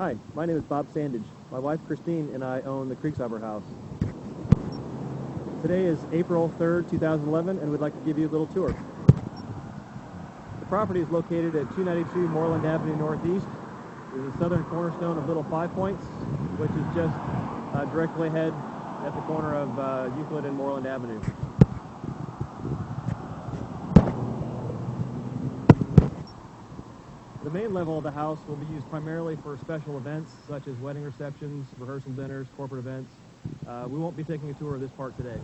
Hi, my name is Bob Sandage. My wife Christine and I own the Creeksarbor House. Today is April 3rd, 2011, and we'd like to give you a little tour. The property is located at 292 Moreland Avenue Northeast. It is the southern cornerstone of Little Five Points, which is just directly ahead at the corner of Euclid and Moreland Avenue. The main level of the house will be used primarily for special events such as wedding receptions, rehearsal dinners, corporate events. We won't be taking a tour of this part today.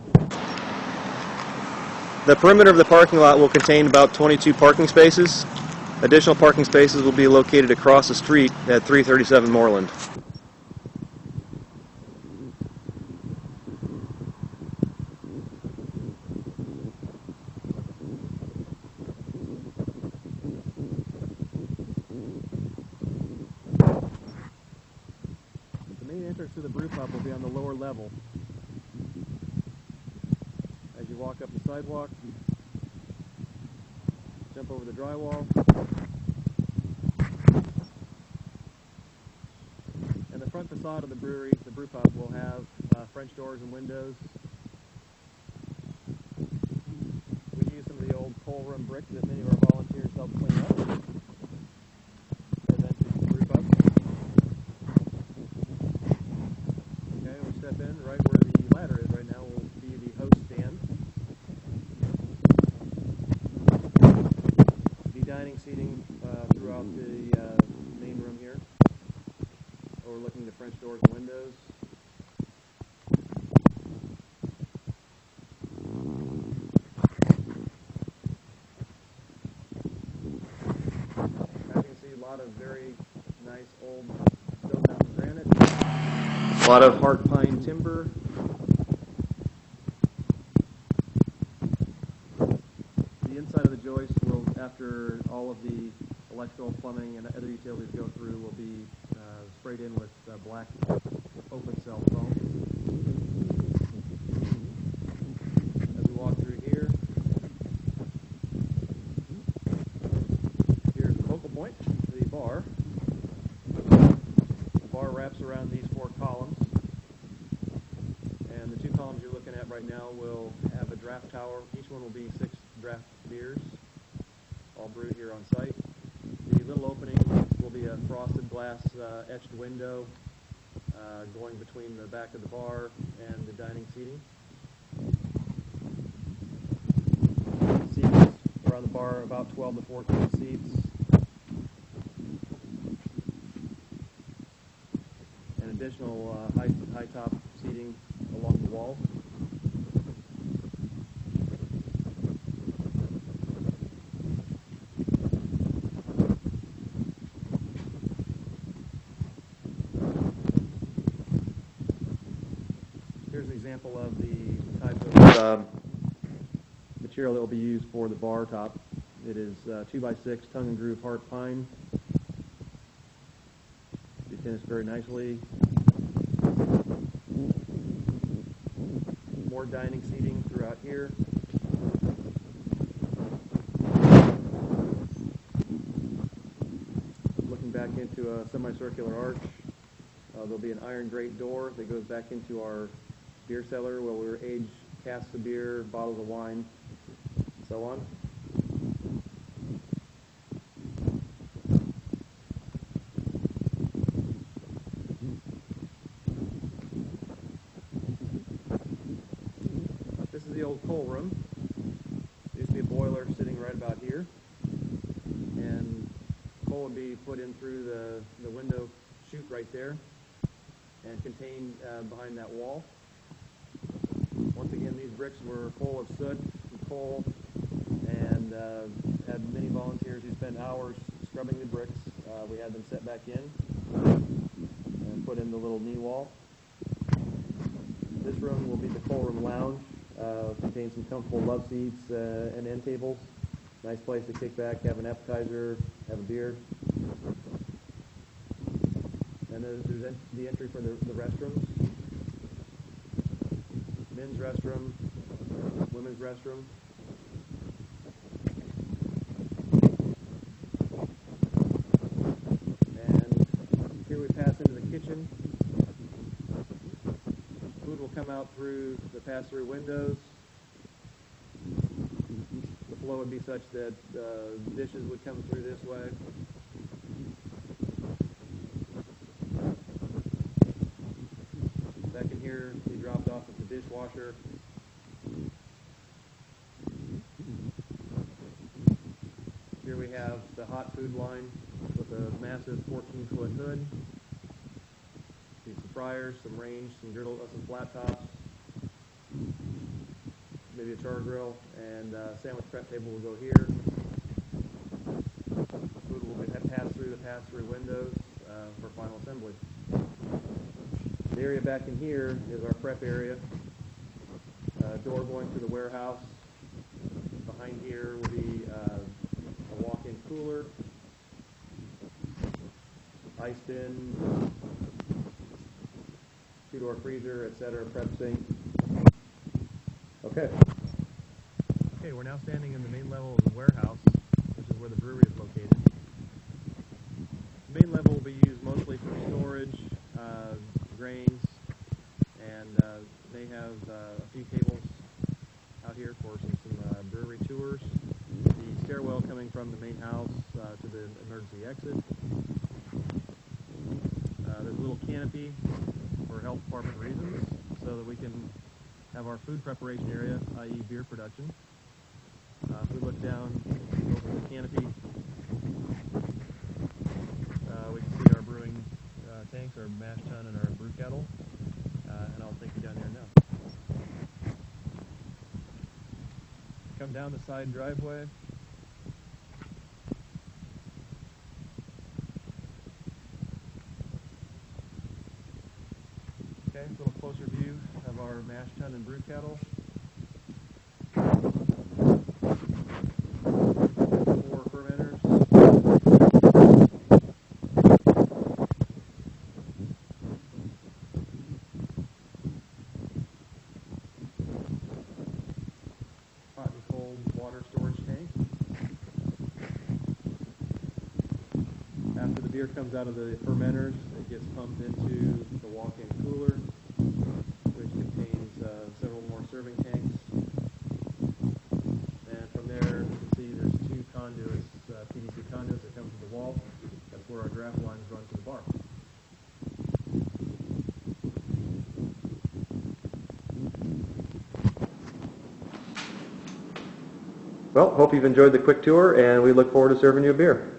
The perimeter of the parking lot will contain about 22 parking spaces. Additional parking spaces will be located across the street at 337 Moreland. The main entrance to the brewpub will be on the lower level. As you walk up the sidewalk, jump over the drywall, and the front facade of the brewery, the brewpub, will have French doors and windows. We use some of the old coal room brick that many of our volunteers help clean up as entry to the brewpub. Okay, we'll step in right where the ladder is right now will be the host stand. The dining seating throughout the main room here, overlooking the French doors and windows. As you can see, a lot of very nice old stone mountain granite, A lot of heart pine timber. The inside of the joist will, after all of the electrical, plumbing, and other utilities go through, will be sprayed in with black open cell foam. As we walk through here, here's the focal point, the bar. The bar wraps around these four columns, and the two columns you're looking at right now will have a draft tower. Each one will be 6 draft beers, all brewed here on site. The little opening will be a frosted glass etched window going between the back of the bar and the dining seating. Seats around the bar, about 12 to 14 seats. And additional high top seating along the wall. Here's an example of the type of material that will be used for the bar top. It is 2x6 tongue and groove heart pine. Be finished very nicely. More dining seating throughout here. Looking back into a semicircular arch, there'll be an iron grate door that goes back into our beer cellar where we'll age casks of beer, bottles of wine, and so on. This is the old coal room. There used to be a boiler sitting right about here, and coal would be put in through the window chute right there and contained behind that wall. Once again, these bricks were full of soot and coal, and had many volunteers who spent hours scrubbing the bricks. We had them set back in and put in the little knee wall. This room will be the coal room lounge. Contains some comfortable love seats and end tables. Nice place to kick back, have an appetizer, have a beer. And there's the entry for the restrooms. Men's restroom, women's restroom. And here we pass kitchen. Food will come out through the pass-through windows. The flow would be such that dishes would come through this way. Back in here, be dropped off at the dishwasher. Here we have the hot food line with a massive 14-foot hood. See some fryers, some range, some griddle, some flat tops, maybe a char grill, and sandwich prep table will go here. Food will pass through the pass-through windows for final assembly. The area back in here is our prep area. Door going to the warehouse. Behind here will be a walk-in cooler, ice bin, two-door freezer, etc., prep sink. Okay, we're now standing in the main level of the warehouse, which is where the brewery is located. The main level will be used mostly for storage, grains, and they have a few tables out here for some brewery tours. The stairwell coming from the main house to the emergency exit. There's a little canopy for health department reasons, so that we can have our food preparation area, i.e. beer production. If we look down over the canopy, we can see our brewing tanks, our mash tun, and our brew kettle. And I'll take you down there now. Come down the side driveway. Okay, a little closer view of our mash tun and brew kettle. 4 fermenters. Hot and cold water storage tank. After the beer comes out of the fermenters, it gets pumped into the walk-in cooler, which contains several more serving tanks. And from there, you can see there's 2 conduits, PVC conduits that come to the wall. That's where our draft lines run to the bar. Well, hope you've enjoyed the quick tour, and we look forward to serving you a beer.